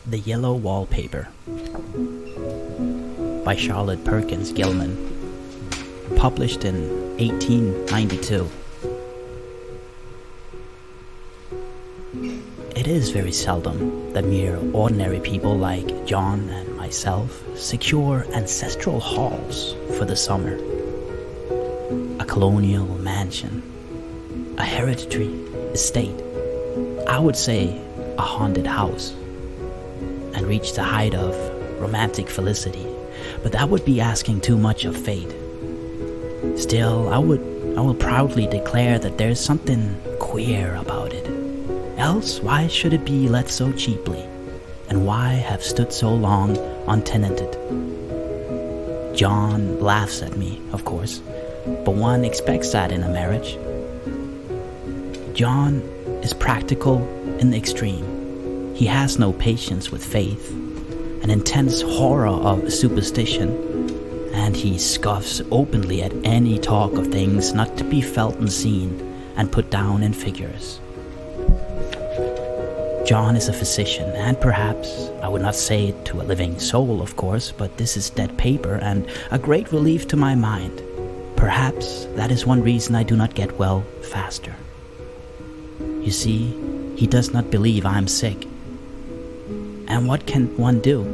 The Yellow Wallpaper by Charlotte Perkins Gilman, published in 1892. It is very seldom that mere ordinary people like John and myself secure ancestral halls for the summer. A colonial mansion, a hereditary estate, I would say a haunted house, and reach the height of romantic felicity, but that would be asking too much of fate. Still, I will proudly declare that there's something queer about it. Else, why should it be let so cheaply, and why have stood so long untenanted? John laughs at me, of course, but one expects that in a marriage. John is practical in the extreme. He has no patience with faith, an intense horror of superstition, and he scoffs openly at any talk of things not to be felt and seen and put down in figures. John is a physician, and perhaps, I would not say it to a living soul, of course, but this is dead paper and a great relief to my mind. Perhaps that is one reason I do not get well faster. You see, he does not believe I am sick. And what can one do?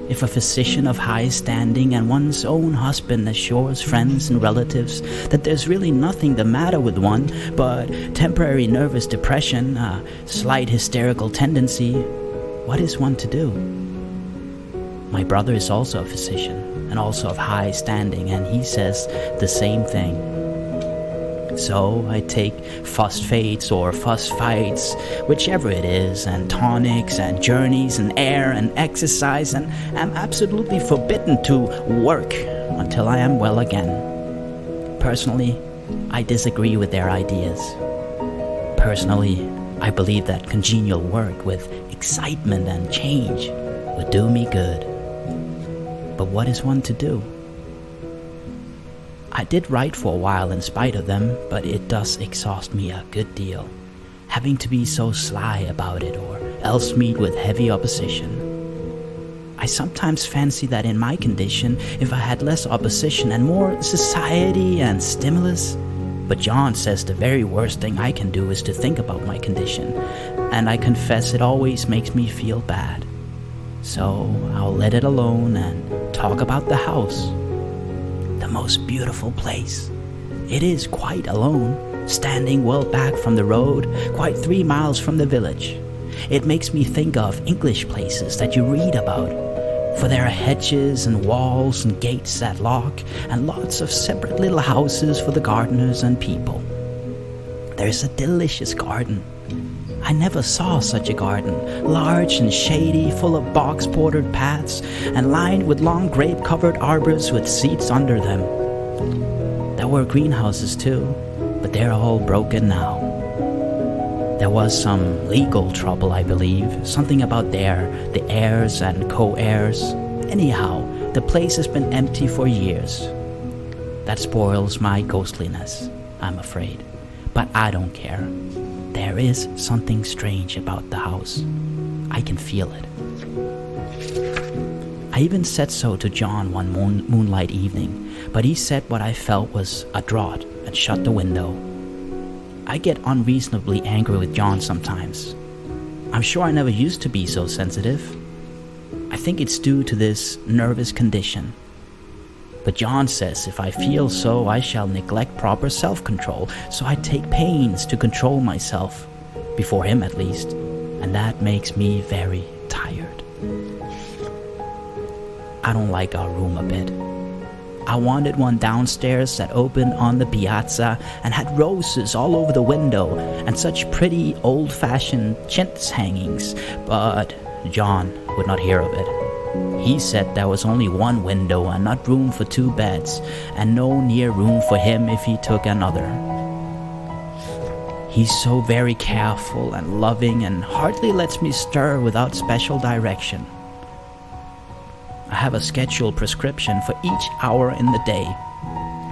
If a physician of high standing and one's own husband assures friends and relatives that there's really nothing the matter with one but temporary nervous depression, a slight hysterical tendency, what is one to do? My brother is also a physician and also of high standing, and he says the same thing. So I take phosphates or phosphites, whichever it is, and tonics and journeys and air and exercise, and am absolutely forbidden to work until I am well again. Personally, I disagree with their ideas. Personally, I believe that congenial work with excitement and change would do me good. But what is one to do? I did write for a while in spite of them, but it does exhaust me a good deal, having to be so sly about it or else meet with heavy opposition. I sometimes fancy that in my condition, if I had less opposition and more society and stimulus, but John says the very worst thing I can do is to think about my condition, and I confess it always makes me feel bad. So I'll let it alone and talk about the house. The most beautiful place. It is quite alone, standing well back from the road, quite 3 miles from the village. It makes me think of English places that you read about, for there are hedges and walls and gates that lock, and lots of separate little houses for the gardeners and people. There's a delicious garden. I never saw such a garden, large and shady, full of box-bordered paths, and lined with long grape-covered arbors with seats under them. There were greenhouses too, but they're all broken now. There was some legal trouble, I believe, something about the heirs and co-heirs. Anyhow, the place has been empty for years. That spoils my ghostliness, I'm afraid, but I don't care. There is something strange about the house. I can feel it. I even said so to John one moonlight evening, but he said what I felt was a draught and shut the window. I get unreasonably angry with John sometimes. I'm sure I never used to be so sensitive. I think it's due to this nervous condition. But John says if I feel so, I shall neglect proper self-control, so I take pains to control myself, before him at least, and that makes me very tired. I don't like our room a bit. I wanted one downstairs that opened on the piazza and had roses all over the window and such pretty old-fashioned chintz hangings, but John would not hear of it. He said there was only one window and not room for 2 beds, and no near room for him if he took another. He's so very careful and loving and hardly lets me stir without special direction. I have a scheduled prescription for each hour in the day.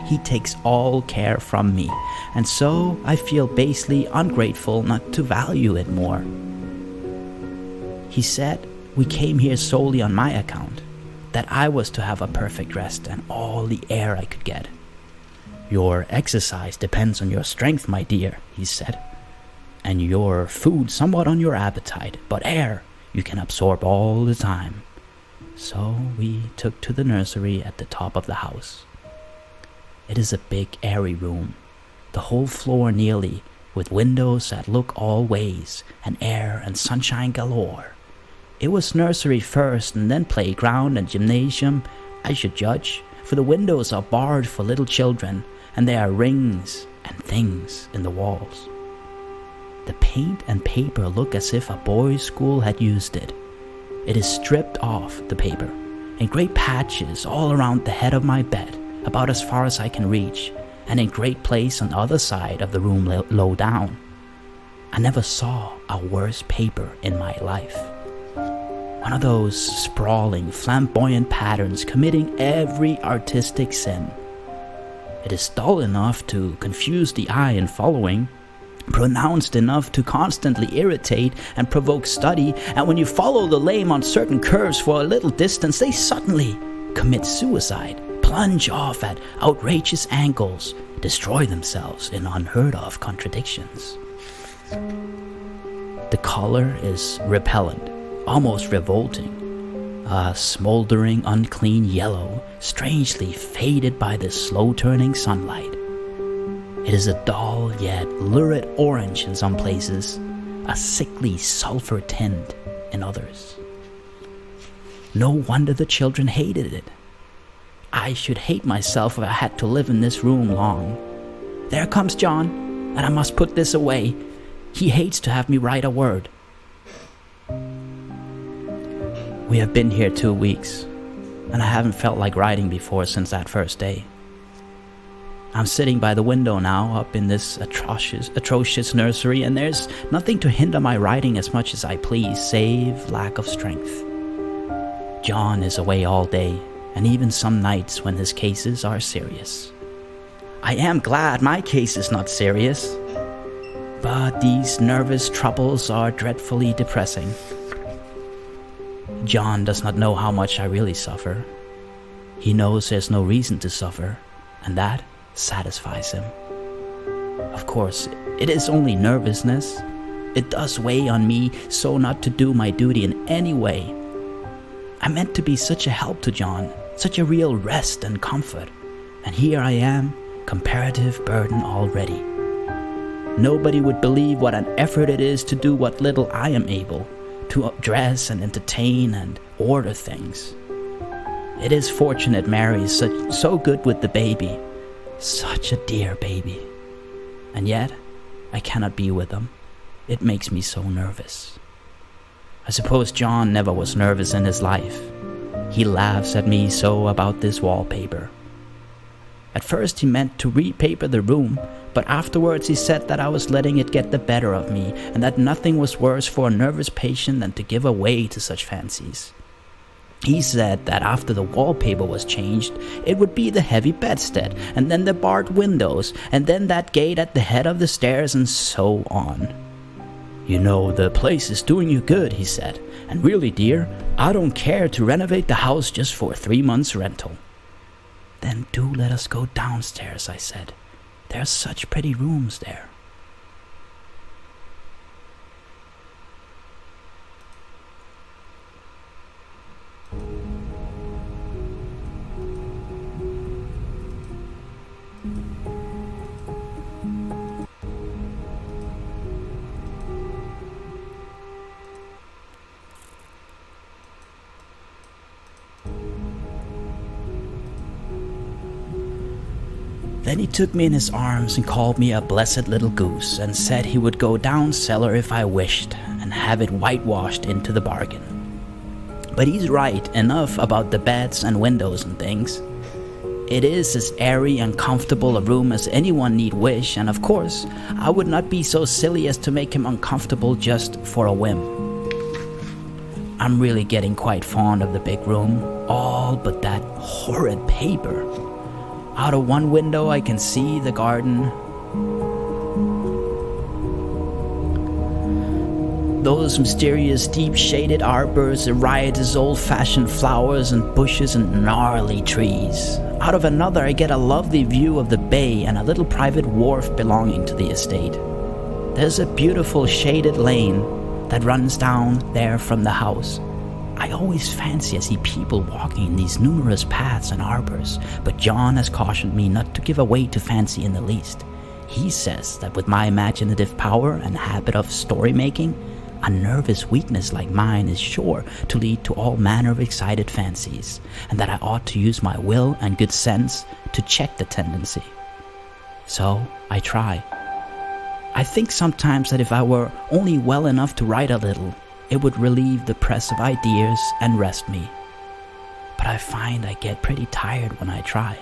He takes all care from me, and so I feel basely ungrateful not to value it more. He said We came here solely on my account, that I was to have a perfect rest and all the air I could get. Your exercise depends on your strength, my dear, he said, and your food somewhat on your appetite, but air you can absorb all the time. So we took to the nursery at the top of the house. It is a big airy room, the whole floor nearly, with windows that look all ways, and air and sunshine galore. It was nursery first and then playground and gymnasium, I should judge, for the windows are barred for little children, and there are rings and things in the walls. The paint and paper look as if a boys' school had used it. It is stripped off, the paper, in great patches all around the head of my bed, about as far as I can reach, and in great place on the other side of the room low down. I never saw a worse paper in my life. One of those sprawling, flamboyant patterns committing every artistic sin. It is dull enough to confuse the eye in following, pronounced enough to constantly irritate and provoke study, and when you follow the lame on certain curves for a little distance, they suddenly commit suicide, plunge off at outrageous angles, destroy themselves in unheard-of contradictions. The color is repellent, almost revolting, a smoldering, unclean yellow, strangely faded by the slow-turning sunlight. It is a dull yet lurid orange in some places, a sickly sulfur tint in others. No wonder the children hated it. I should hate myself if I had to live in this room long. There comes John, and I must put this away. He hates to have me write a word. We have been here 2 weeks, and I haven't felt like writing before since that first day. I'm sitting by the window now, up in this atrocious nursery, and there's nothing to hinder my writing as much as I please, save lack of strength. John is away all day, and even some nights when his cases are serious. I am glad my case is not serious, but these nervous troubles are dreadfully depressing. John does not know how much I really suffer. He knows there's no reason to suffer, and that satisfies him. Of course, it is only nervousness. It does weigh on me so not to do my duty in any way. I meant to be such a help to John, such a real rest and comfort, and here I am, comparative burden already. Nobody would believe what an effort it is to do what little I am able, to dress and entertain and order things. It is fortunate Mary is so good with the baby, such a dear baby. And yet, I cannot be with them. It makes me so nervous. I suppose John never was nervous in his life. He laughs at me so about this wallpaper. At first he meant to repaper the room, but afterwards he said that I was letting it get the better of me, and that nothing was worse for a nervous patient than to give way to such fancies. He said that after the wallpaper was changed, it would be the heavy bedstead, and then the barred windows, and then that gate at the head of the stairs, and so on. You know, the place is doing you good, he said, and really, dear, I don't care to renovate the house just for 3 months' rental. Then do let us go downstairs, I said. There are such pretty rooms there. Then he took me in his arms and called me a blessed little goose, and said he would go down cellar if I wished, and have it whitewashed into the bargain. But he's right enough about the beds and windows and things. It is as airy and comfortable a room as anyone need wish, and of course, I would not be so silly as to make him uncomfortable just for a whim. I'm really getting quite fond of the big room, all but that horrid paper. Out of one window I can see the garden. Those mysterious deep-shaded arbors, the riotous old-fashioned flowers and bushes and gnarly trees. Out of another, I get a lovely view of the bay and a little private wharf belonging to the estate. There's a beautiful shaded lane that runs down there from the house. I always fancy I see people walking in these numerous paths and arbors, but John has cautioned me not to give away to fancy in the least. He says that with my imaginative power and habit of story-making, a nervous weakness like mine is sure to lead to all manner of excited fancies, and that I ought to use my will and good sense to check the tendency. So I try. I think sometimes that if I were only well enough to write a little, it would relieve the press of ideas and rest me. But I find I get pretty tired when I try.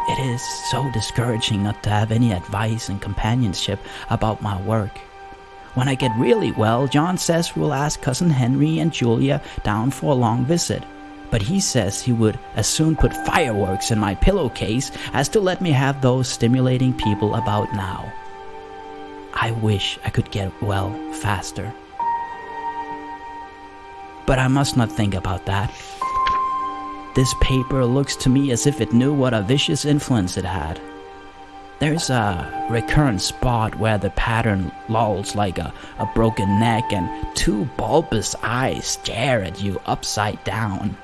It is so discouraging not to have any advice and companionship about my work. When I get really well, John says we'll ask Cousin Henry and Julia down for a long visit. But he says he would as soon put fireworks in my pillowcase as to let me have those stimulating people about now. I wish I could get well faster. But I must not think about that. This paper looks to me as if it knew what a vicious influence it had. There's a recurrent spot where the pattern lolls like a broken neck and two bulbous eyes stare at you upside down.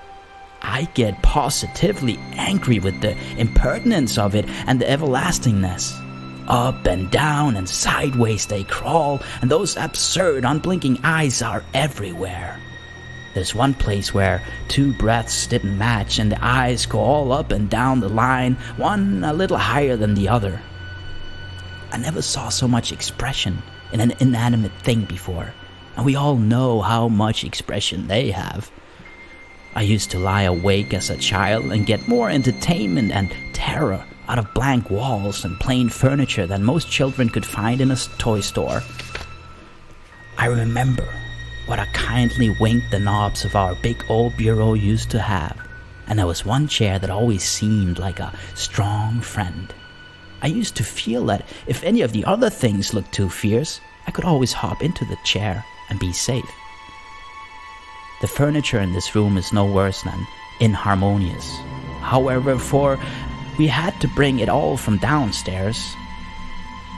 I get positively angry with the impertinence of it and the everlastingness. Up and down and sideways they crawl, and those absurd unblinking eyes are everywhere. There's one place where two breaths didn't match and the eyes go all up and down the line, one a little higher than the other. I never saw so much expression in an inanimate thing before, and we all know how much expression they have. I used to lie awake as a child and get more entertainment and terror out of blank walls and plain furniture than most children could find in a toy store. I remember what a kindly wink the knobs of our big old bureau used to have, and there was one chair that always seemed like a strong friend. I used to feel that if any of the other things looked too fierce, I could always hop into the chair and be safe. The furniture in this room is no worse than inharmonious. However, for we had to bring it all from downstairs.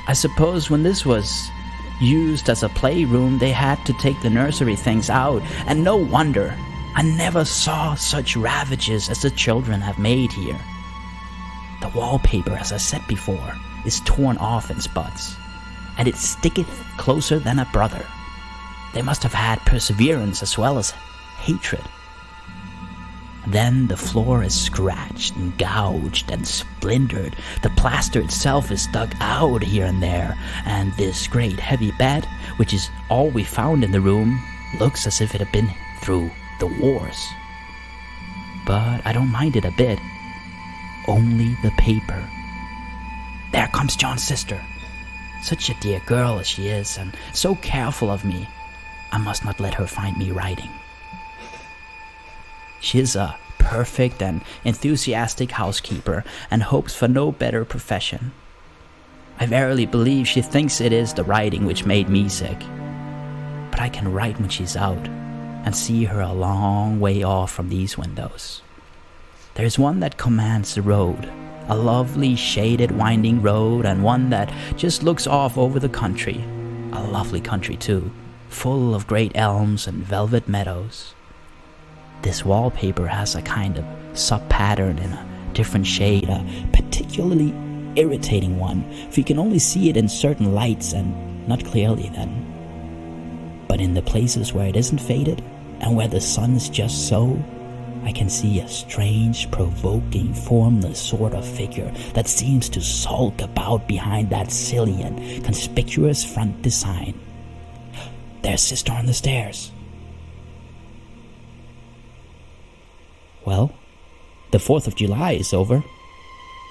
I suppose when this was used as a playroom, they had to take the nursery things out, and no wonder. I never saw such ravages as the children have made here. The wallpaper, as I said before, is torn off in spots, and it sticketh closer than a brother. They must have had perseverance as well as hatred. Then the floor is scratched and gouged and splintered. The plaster itself is dug out here and there, and this great heavy bed, which is all we found in the room, looks as if it had been through the wars. But I don't mind it a bit. Only the paper. There comes John's sister. Such a dear girl as she is, and so careful of me. I must not let her find me writing. She is a perfect and enthusiastic housekeeper, and hopes for no better profession. I verily believe she thinks it is the writing which made me sick. But I can write when she's out, and see her a long way off from these windows. There's one that commands the road, a lovely shaded winding road, and one that just looks off over the country, a lovely country too, full of great elms and velvet meadows. This wallpaper has a kind of sub-pattern in a different shade, a particularly irritating one, for you can only see it in certain lights and not clearly then. But in the places where it isn't faded, and where the sun is just so, I can see a strange, provoking, formless sort of figure that seems to sulk about behind that silly and conspicuous front design. There's Sister on the stairs. Well, the 4th of July is over.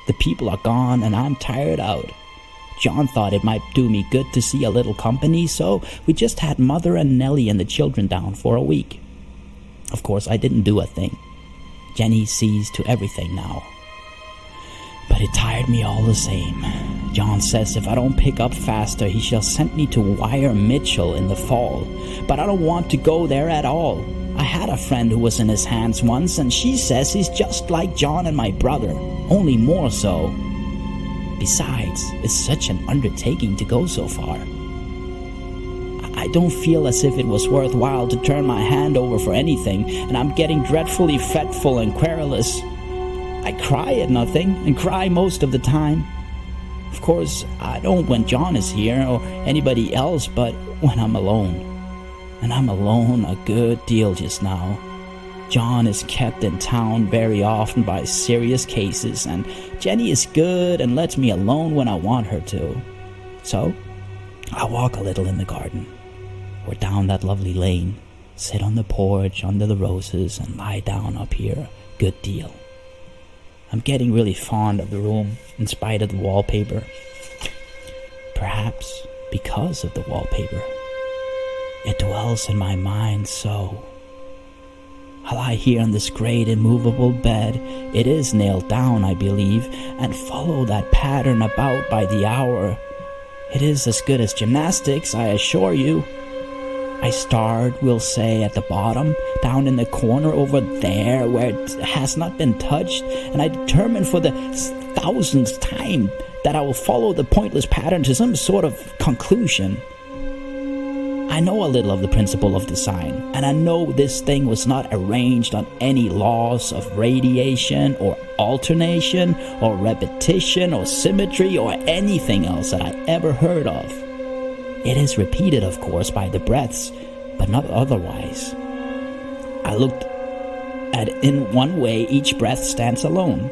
The people are gone and I'm tired out. John thought it might do me good to see a little company, so we just had Mother and Nellie and the children down for a week. Of course, I didn't do a thing. Jenny sees to everything now. But it tired me all the same. John says if I don't pick up faster, he shall send me to Wire Mitchell in the fall. But I don't want to go there at all. I had a friend who was in his hands once, and she says he's just like John and my brother, only more so. Besides, it's such an undertaking to go so far. I don't feel as if it was worthwhile to turn my hand over for anything, and I'm getting dreadfully fretful and querulous. I cry at nothing, and cry most of the time. Of course, I don't when John is here or anybody else, but when I'm alone. And I'm alone a good deal just now. John is kept in town very often by serious cases, and Jenny is good and lets me alone when I want her to. So, I walk a little in the garden, or down that lovely lane, sit on the porch under the roses, and lie down up here a good deal. I'm getting really fond of the room, in spite of the wallpaper. Perhaps because of the wallpaper. It dwells in my mind so. I lie here on this great immovable bed, it is nailed down, I believe, and follow that pattern about by the hour. It is as good as gymnastics, I assure you. I start, we'll say, at the bottom, down in the corner over there where it has not been touched, and I determine for the 1000th time that I will follow the pointless pattern to some sort of conclusion. I know a little of the principle of design, and I know this thing was not arranged on any laws of radiation or alternation or repetition or symmetry or anything else that I ever heard of. It is repeated, of course, by the breaths, but not otherwise. I looked at in one way each breath stands alone.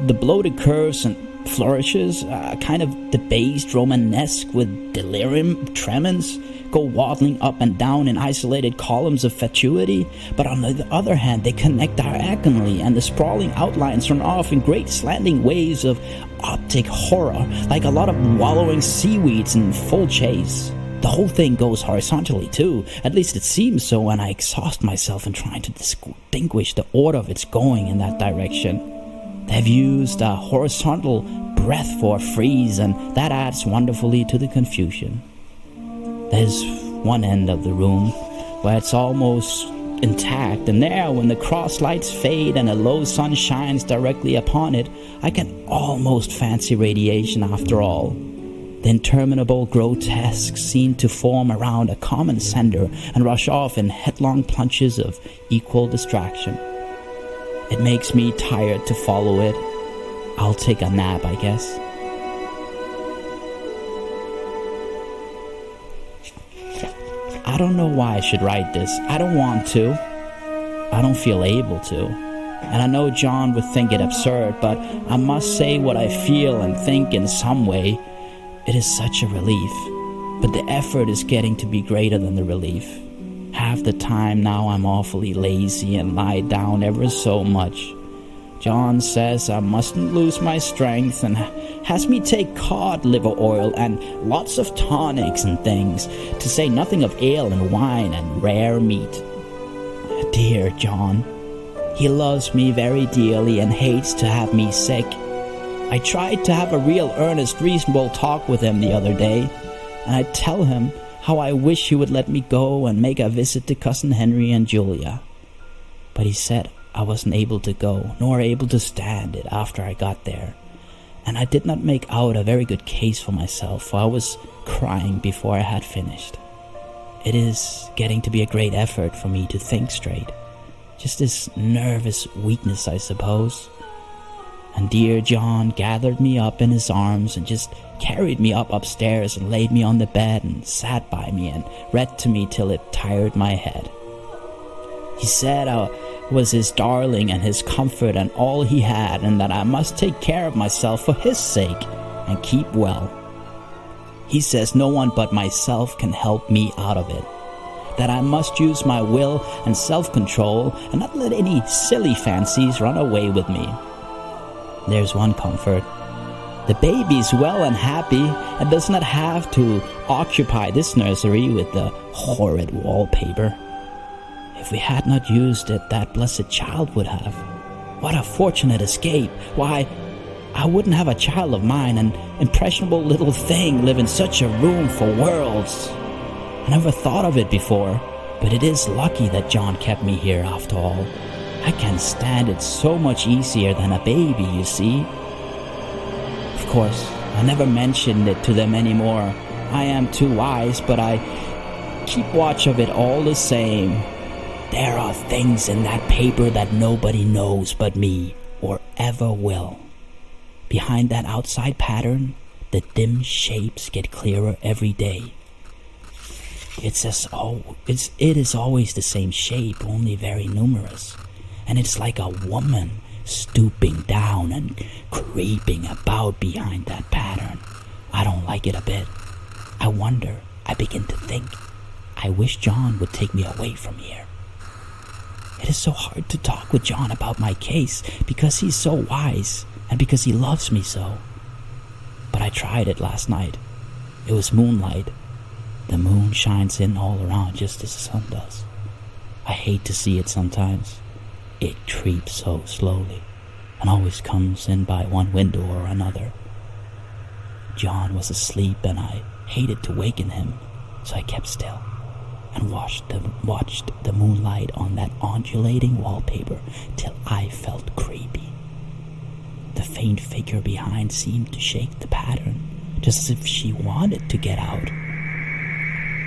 The bloated curves and flourishes, kind of debased Romanesque with delirium tremens, go waddling up and down in isolated columns of fatuity, but on the other hand they connect diagonally, and the sprawling outlines run off in great slanting waves of optic horror, like a lot of wallowing seaweeds in full chase. The whole thing goes horizontally too, at least it seems so, and I exhaust myself in trying to distinguish the order of its going in that direction. They've used a horizontal breath for a frieze, and that adds wonderfully to the confusion. There's one end of the room where it's almost intact, and there, when the cross lights fade and a low sun shines directly upon it, I can almost fancy radiation after all. The interminable grotesques seem to form around a common sender and rush off in headlong plunges of equal distraction. It makes me tired to follow it. I'll take a nap, I guess. I don't know why I should write this. I don't want to. I don't feel able to. And I know John would think it absurd, but I must say what I feel and think in some way. It is such a relief. But the effort is getting to be greater than the relief. Half the time now I'm awfully lazy and lie down ever so much. John says I mustn't lose my strength and has me take cod liver oil and lots of tonics and things, to say nothing of ale and wine and rare meat. Dear John, he loves me very dearly and hates to have me sick. I tried to have a real earnest, reasonable talk with him the other day, and I tell him how I wish he would let me go and make a visit to Cousin Henry and Julia. But he said I wasn't able to go, nor able to stand it after I got there. And I did not make out a very good case for myself, for I was crying before I had finished. It is getting to be a great effort for me to think straight. Just this nervous weakness, I suppose. And dear John gathered me up in his arms and just carried me upstairs and laid me on the bed and sat by me and read to me till it tired my head. He said I was his darling and his comfort and all he had, and that I must take care of myself for his sake and keep well. He says no one but myself can help me out of it, that I must use my will and self-control and not let any silly fancies run away with me. There's one comfort. The baby's well and happy and does not have to occupy this nursery with the horrid wallpaper. If we had not used it, that blessed child would have. What a fortunate escape! Why, I wouldn't have a child of mine, an impressionable little thing, live in such a room for worlds. I never thought of it before, but it is lucky that John kept me here after all. I can stand it so much easier than a baby, you see. Of course, I never mentioned it to them anymore. I am too wise, but I keep watch of it all the same. There are things in that paper that nobody knows but me, or ever will. Behind that outside pattern, the dim shapes get clearer every day. It is always the same shape, only very numerous. And it's like a woman stooping down and creeping about behind that pattern. I don't like it a bit. I wonder, I begin to think, I wish John would take me away from here. It is so hard to talk with John about my case because he's so wise and because he loves me so. But I tried it last night. It was moonlight. The moon shines in all around just as the sun does. I hate to see it sometimes. It creeps so slowly and always comes in by one window or another. John was asleep and I hated to waken him, so I kept still and watched the moonlight on that undulating wallpaper till I felt creepy. The faint figure behind seemed to shake the pattern, just as if she wanted to get out.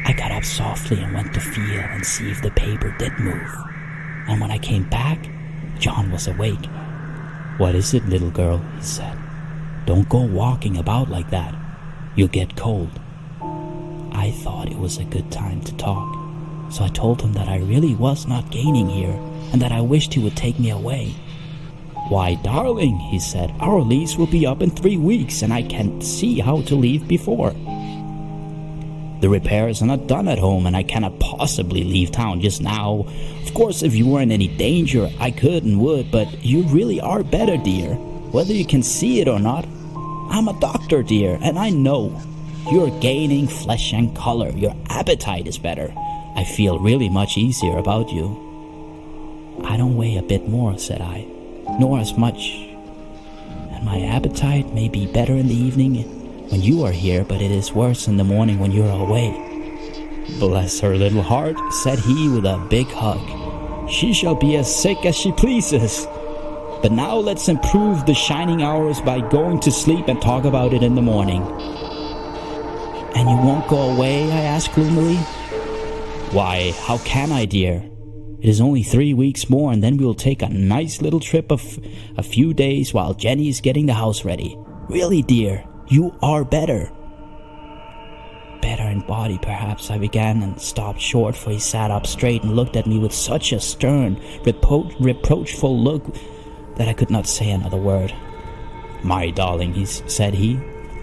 I got up softly and went to feel and see if the paper did move. And when I came back, John was awake. "What is it, little girl?" he said. "Don't go walking about like that. You'll get cold." I thought it was a good time to talk, so I told him that I really was not gaining here and that I wished he would take me away. "Why, darling," he said, "our lease will be up in 3 weeks and I can't see how to leave before. The repairs are not done at home and I cannot possibly leave town just now. Of course, if you were in any danger, I could and would, but you really are better, dear. Whether you can see it or not, I'm a doctor, dear, and I know. You're gaining flesh and color. Your appetite is better. I feel really much easier about you." "I don't weigh a bit more," said I, "nor as much. And my appetite may be better in the evening when you are here, but it is worse in the morning when you're away." "Bless her little heart," said he with a big hug. "She shall be as sick as she pleases. But now let's improve the shining hours by going to sleep and talk about it in the morning." "And you won't go away?" I asked gloomily. "Why, how can I, dear? It is only 3 weeks more and then we will take a nice little trip of a few days while Jenny is getting the house ready. Really, dear, you are better." "Better in body, perhaps," I began and stopped short, for he sat up straight and looked at me with such a stern, reproachful look that I could not say another word. "My darling," said he,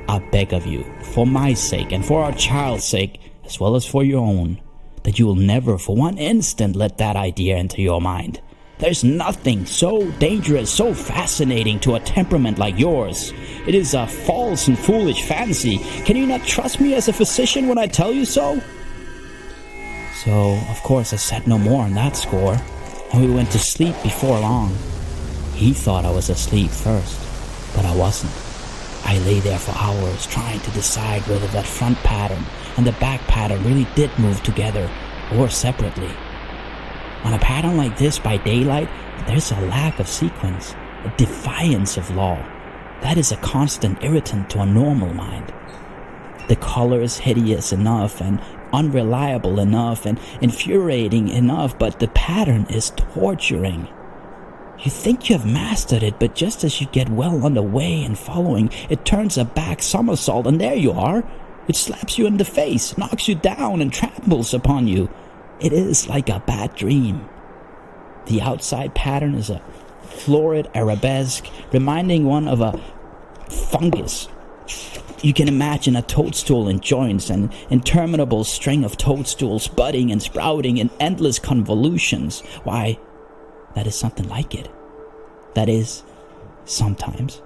"I beg of you, for my sake and for our child's sake, as well as for your own, that you will never for one instant let that idea enter your mind. There's nothing so dangerous, so fascinating to a temperament like yours. It is a false and foolish fancy. Can you not trust me as a physician when I tell you so?" So, of course, I said no more on that score, and we went to sleep before long. He thought I was asleep first, but I wasn't. I lay there for hours trying to decide whether that front pattern and the back pattern really did move together or separately. On a pattern like this by daylight, there's a lack of sequence, a defiance of law. That is a constant irritant to a normal mind. The color is hideous enough and unreliable enough and infuriating enough, but the pattern is torturing. You think you have mastered it, but just as you get well underway and following, it turns a back somersault and there you are. It slaps you in the face, knocks you down and tramples upon you. It is like a bad dream. The outside pattern is a florid arabesque, reminding one of a fungus. You can imagine a toadstool in joints, an interminable string of toadstools budding and sprouting in endless convolutions. Why, that is something like it. That is, sometimes.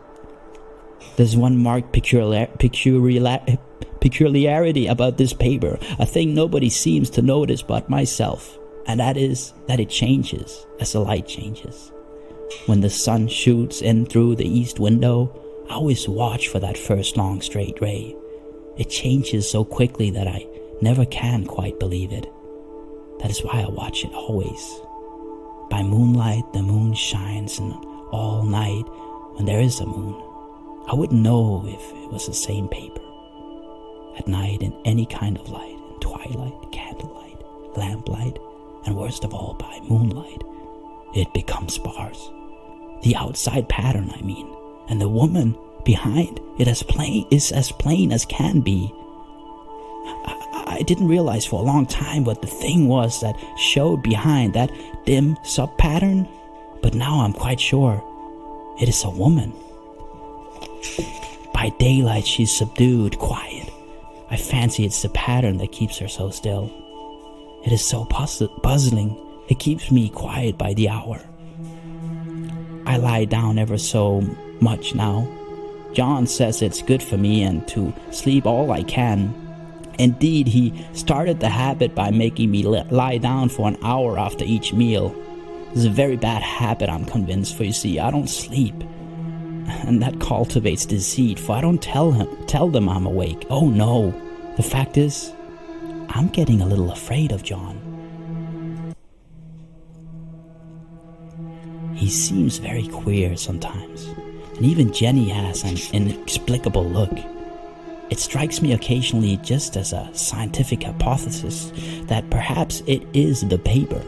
There's one marked peculiarity about this paper, a thing nobody seems to notice but myself, and that is that it changes as the light changes. When the sun shoots in through the east window, I always watch for that first long straight ray. It changes so quickly that I never can quite believe it. That is why I watch it always. By moonlight, the moon shines, and all night, when there is a moon, I wouldn't know if it was the same paper. At night, in any kind of light, in twilight, candlelight, lamplight, and worst of all, by moonlight, it becomes sparse. The outside pattern, I mean, and the woman behind it is as plain as can be. I didn't realize for a long time what the thing was that showed behind that dim sub-pattern, but now I'm quite sure it is a woman. By daylight she's subdued, quiet. I fancy it's the pattern that keeps her so still. It is so puzzling, it keeps me quiet by the hour. I lie down ever so much now. John says it's good for me and to sleep all I can. Indeed, he started the habit by making me lie down for an hour after each meal. It's a very bad habit, I'm convinced, for you see, I don't sleep. And that cultivates deceit, for I don't tell them I'm awake. Oh no, the fact is, I'm getting a little afraid of John. He seems very queer sometimes, and even Jenny has an inexplicable look. It strikes me occasionally just as a scientific hypothesis that perhaps it is the paper.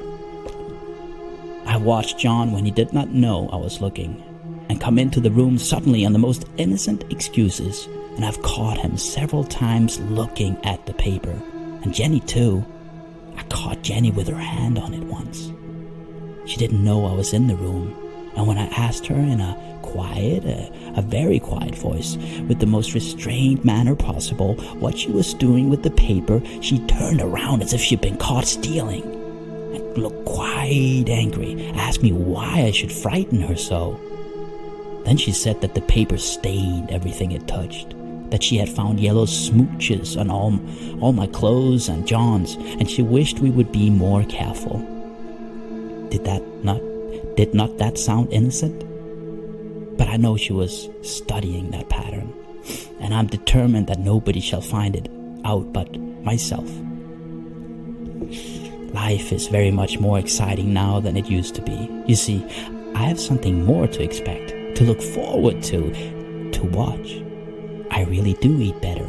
I watched John when he did not know I was looking, and come into the room suddenly on the most innocent excuses, and I've caught him several times looking at the paper, and Jenny too. I caught Jenny with her hand on it once. She didn't know I was in the room, and when I asked her in a very quiet voice, with the most restrained manner possible, what she was doing with the paper, she turned around as if she'd been caught stealing, and looked quite angry, asked me why I should frighten her so. Then she said that the paper stained everything it touched, that she had found yellow smooches on all my clothes and John's, and she wished we would be more careful. Did not that sound innocent? But I know she was studying that pattern, and I'm determined that nobody shall find it out but myself. Life is very much more exciting now than it used to be. You see, I have something more to expect, to look forward to watch. I really do eat better,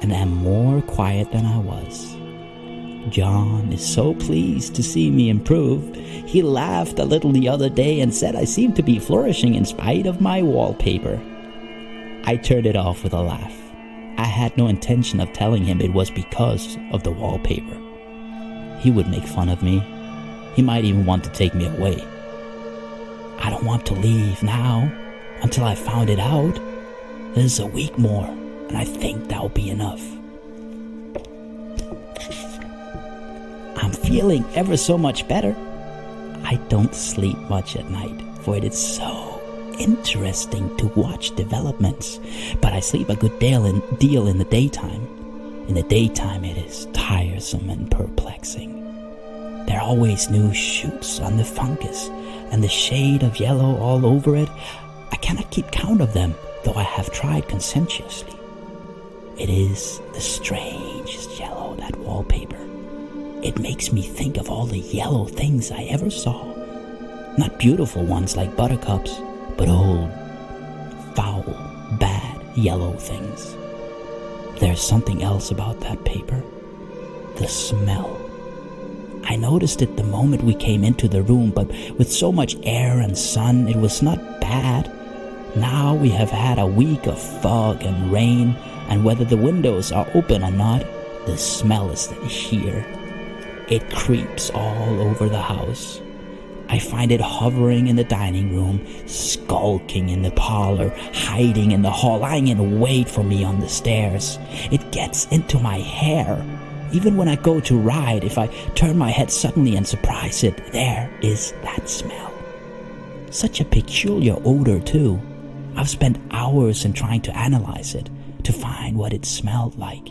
and am more quiet than I was. John is so pleased to see me improve. He laughed a little the other day and said I seemed to be flourishing in spite of my wallpaper. I turned it off with a laugh. I had no intention of telling him it was because of the wallpaper. He would make fun of me. He might even want to take me away. I don't want to leave now until I found it out. There's a week more, and I think that'll be enough. I'm feeling ever so much better. I don't sleep much at night, for it is so interesting to watch developments, but I sleep a good deal in the daytime. In the daytime it is tiresome and perplexing. There are always new shoots on the fungus, and the shade of yellow all over it. I cannot keep count of them, though I have tried conscientiously. It is the strangest yellow, that wallpaper. It makes me think of all the yellow things I ever saw. Not beautiful ones like buttercups, but old, foul, bad yellow things. There's something else about that paper. The smell. I noticed it the moment we came into the room, but with so much air and sun, it was not bad. Now we have had a week of fog and rain, and whether the windows are open or not, the smell is here. It creeps all over the house. I find it hovering in the dining room, skulking in the parlor, hiding in the hall, lying in wait for me on the stairs. It gets into my hair. Even when I go to ride, if I turn my head suddenly and surprise it, there is that smell. Such a peculiar odor, too. I've spent hours in trying to analyze it, to find what it smelled like.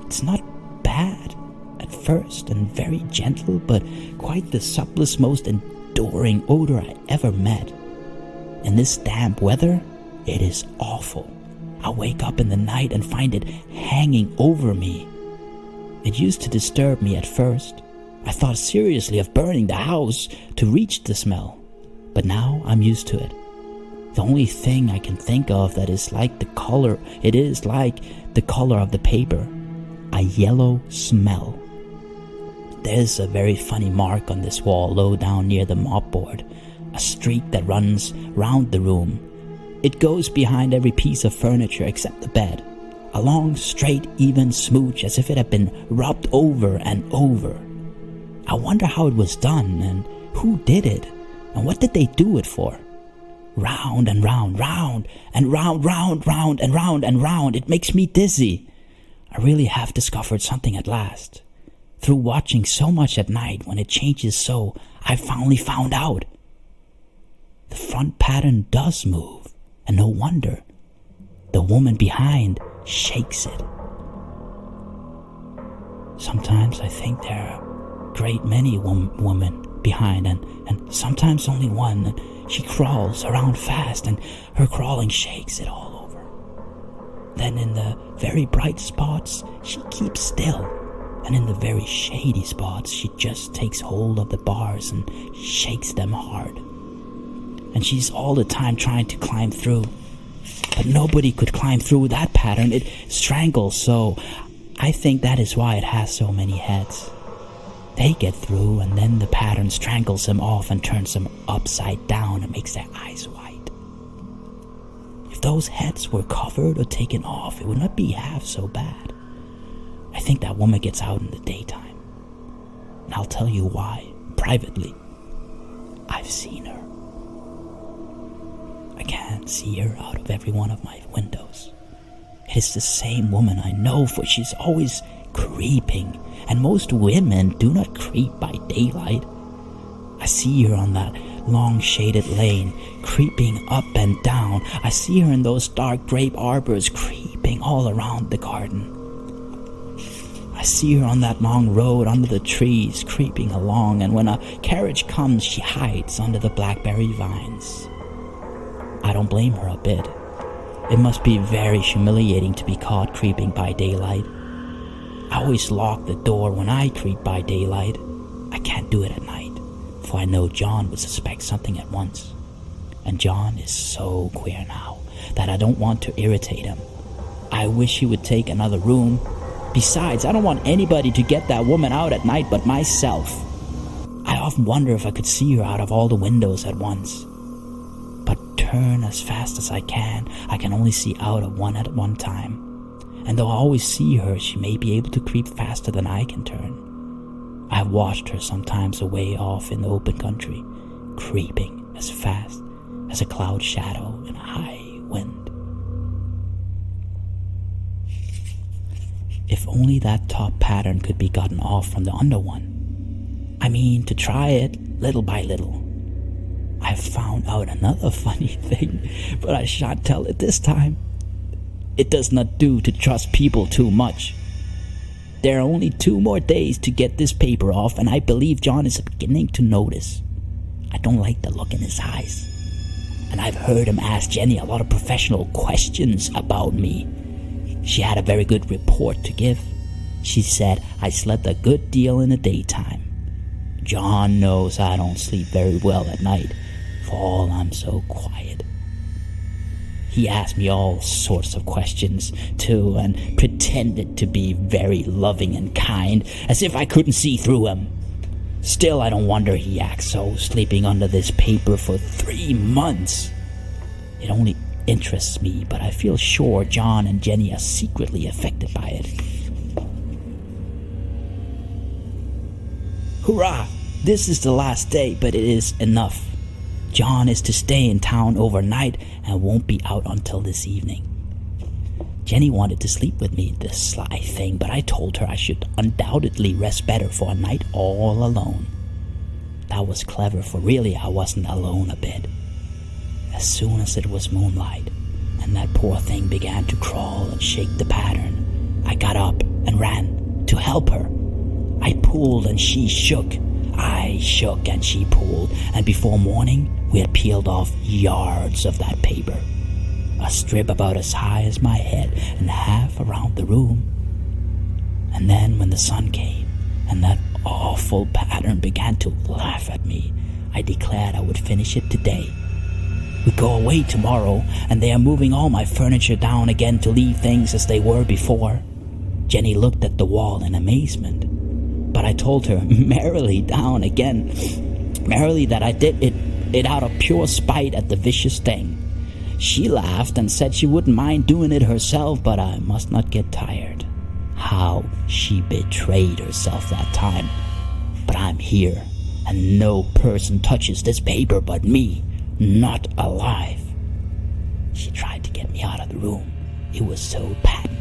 It's not bad at first, and very gentle, but quite the subtlest, most enduring odor I ever met. In this damp weather, It is awful. I wake up in the night and find it hanging over me. It used to disturb me at first. I thought seriously of burning the house to reach the smell, but now I'm used to it. The only thing I can think of that is like the color, it is like the color of the paper, a yellow smell. There's a very funny mark on this wall low down near the mopboard, a streak that runs round the room. It goes behind every piece of furniture except the bed, a long, straight, even smooch as if it had been rubbed over and over. I wonder how it was done, and who did it, and what did they do it for? Round and round, round and round, round, round and round and round. It makes me dizzy. I really have discovered something at last. Through watching so much at night, when it changes so, I finally found out. The front pattern does move, and no wonder. The woman behind shakes it. Sometimes I think there are a great many women behind, and sometimes only one, and she crawls around fast, and her crawling shakes it all over. Then in the very bright spots, she keeps still. And in the very shady spots, she just takes hold of the bars and shakes them hard. And she's all the time trying to climb through. But nobody could climb through that pattern. It strangles so. I think that is why it has so many heads. They get through, and then the pattern strangles them off and turns them upside down and makes their eyes white. If those heads were covered or taken off, it would not be half so bad. I think that woman gets out in the daytime. And I'll tell you why, privately. I've seen her. I can't see her out of every one of my windows. It is the same woman I know, for she's always creeping, and most women do not creep by daylight. I see her on that long shaded lane, creeping up and down. I see her in those dark grape arbors, creeping all around the garden. I see her on that long road under the trees, creeping along, and when a carriage comes, she hides under the blackberry vines. I don't blame her a bit. It must be very humiliating to be caught creeping by daylight. I always lock the door when I creep by daylight. I can't do it at night, for I know John would suspect something at once. And John is so queer now that I don't want to irritate him. I wish he would take another room. Besides, I don't want anybody to get that woman out at night but myself. I often wonder if I could see her out of all the windows at once. But turn as fast as I can only see out of one at one time. And though I always see her, she may be able to creep faster than I can turn. I have watched her sometimes away off in the open country, creeping as fast as a cloud shadow in a high wind. If only that top pattern could be gotten off from the under one. I mean, to try it little by little. I've found out another funny thing, but I shan't tell it this time. It does not do to trust people too much. There are only 2 more days to get this paper off, and I believe John is beginning to notice. I don't like the look in his eyes. And I've heard him ask Jenny a lot of professional questions about me. She had a very good report to give. She said I slept a good deal in the daytime. John knows I don't sleep very well at night, for all I'm so quiet. He asked me all sorts of questions, too, and pretended to be very loving and kind, as if I couldn't see through him. Still, I don't wonder he acts so, sleeping under this paper for 3 months. It only interests me, but I feel sure John and Jenny are secretly affected by it. Hurrah! This is the last day, but it is enough. John is to stay in town overnight and won't be out until this evening. Jenny wanted to sleep with me, this sly thing, but I told her I should undoubtedly rest better for a night all alone. That was clever, for really I wasn't alone a bit. As soon as it was moonlight, and that poor thing began to crawl and shake the pattern, I got up and ran to help her. I pulled and she shook. I shook and she pulled, and before morning we had peeled off yards of that paper. a strip about as high as my head and half around the room. And then when the sun came and that awful pattern began to laugh at me, I declared I would finish it today. We go away tomorrow, and they are moving all my furniture down again to leave things as they were before. Jenny looked at the wall in amazement, but I told her merrily that I did it out of pure spite at the vicious thing. She laughed and said she wouldn't mind doing it herself, but I must not get tired. How she betrayed herself that time. But I'm here, and no person touches this paper but me, not alive. She tried to get me out of the room. It was so patent.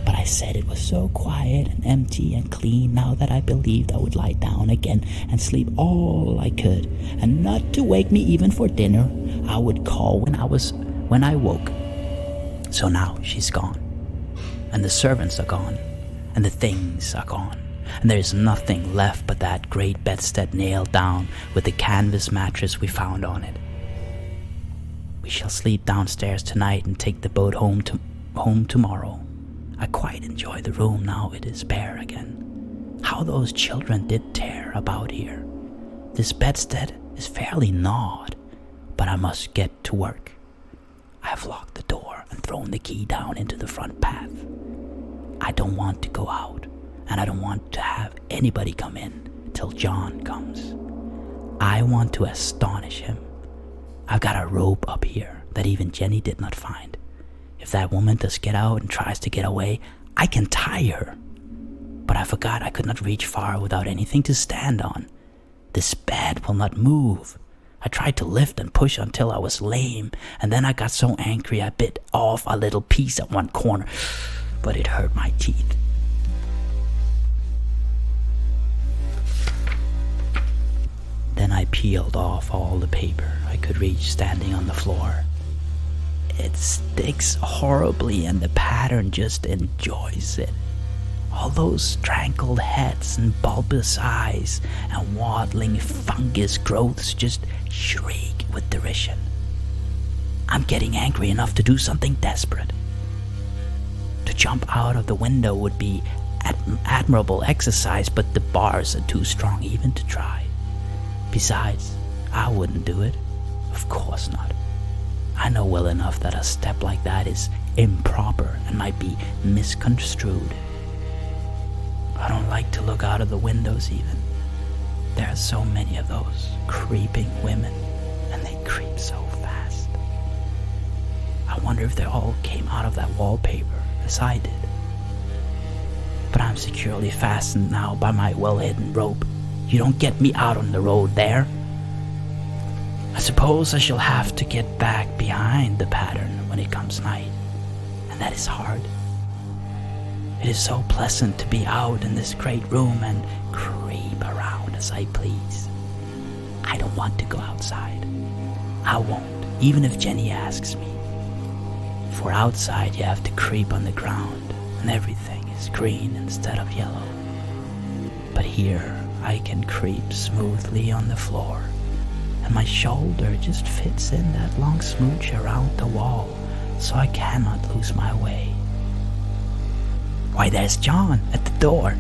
But I said it was so quiet and empty and clean now that I believed I would lie down again and sleep all I could, and not to wake me even for dinner. I would call when I woke. So now she's gone, and the servants are gone, and the things are gone, and there's nothing left but that great bedstead nailed down with the canvas mattress we found on it. We shall sleep downstairs tonight and take the boat home tomorrow. I quite enjoy the room now it is bare again. How those children did tear about here. This bedstead is fairly gnawed, but I must get to work. I have locked the door and thrown the key down into the front path. I don't want to go out, and I don't want to have anybody come in till John comes. I want to astonish him. I've got a rope up here that even Jenny did not find. If that woman does get out and tries to get away, I can tie her. But I forgot I could not reach far without anything to stand on. This bed will not move. I tried to lift and push until I was lame, and then I got so angry I bit off a little piece at one corner, but it hurt my teeth. Then I peeled off all the paper I could reach standing on the floor. It sticks horribly and the pattern just enjoys it. All those strangled heads and bulbous eyes and waddling fungus growths just shriek with derision. I'm getting angry enough to do something desperate. To jump out of the window would be admirable exercise, but the bars are too strong even to try. Besides, I wouldn't do it. Of course not. I know well enough that a step like that is improper and might be misconstrued. I don't like to look out of the windows even. There are so many of those creeping women, and they creep so fast. I wonder if they all came out of that wallpaper as I did. But I'm securely fastened now by my well-hidden rope. You don't get me out on the road there. I suppose I shall have to get back behind the pattern when it comes night, and that is hard. It is so pleasant to be out in this great room and creep around as I please. I don't want to go outside. I won't, even if Jenny asks me. For outside you have to creep on the ground, and everything is green instead of yellow. But here I can creep smoothly on the floor, and my shoulder just fits in that long smooch around the wall, so I cannot lose my way. Why, there's John at the door.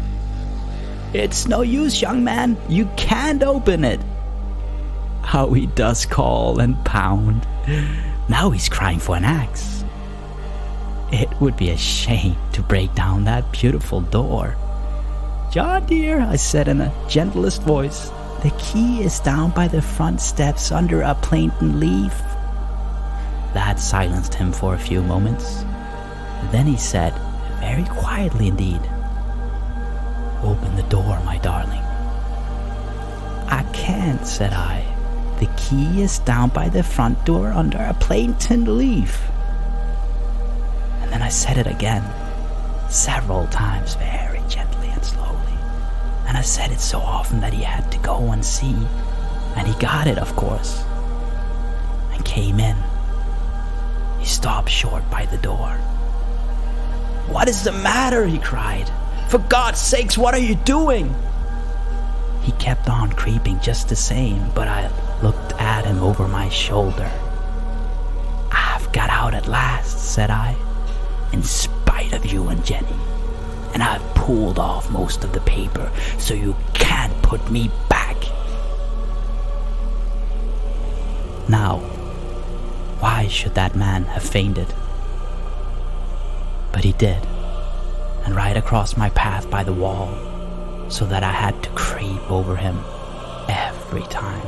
It's no use, young man. You can't open it. How he does call and pound. Now he's crying for an axe. It would be a shame to break down that beautiful door. John, dear, I said in the gentlest voice, the key is down by the front steps under a plantain leaf. That silenced him for a few moments. Then he said, very quietly indeed, open the door, my darling. I can't, said I. The key is down by the front door under a plantain leaf. And then I said it again, several times, very gently and slowly. And I said it so often that he had to go and see. And he got it, of course, and came in. He stopped short by the door. What is the matter? He cried. For God's sakes, what are you doing? He kept on creeping just the same, but I looked at him over my shoulder. I've got out at last," said I, "in spite of you and Jenny. And I've pulled off most of the paper, so you can't put me back." Now, why should that man have fainted? But he did, and right across my path by the wall, so that I had to creep over him every time.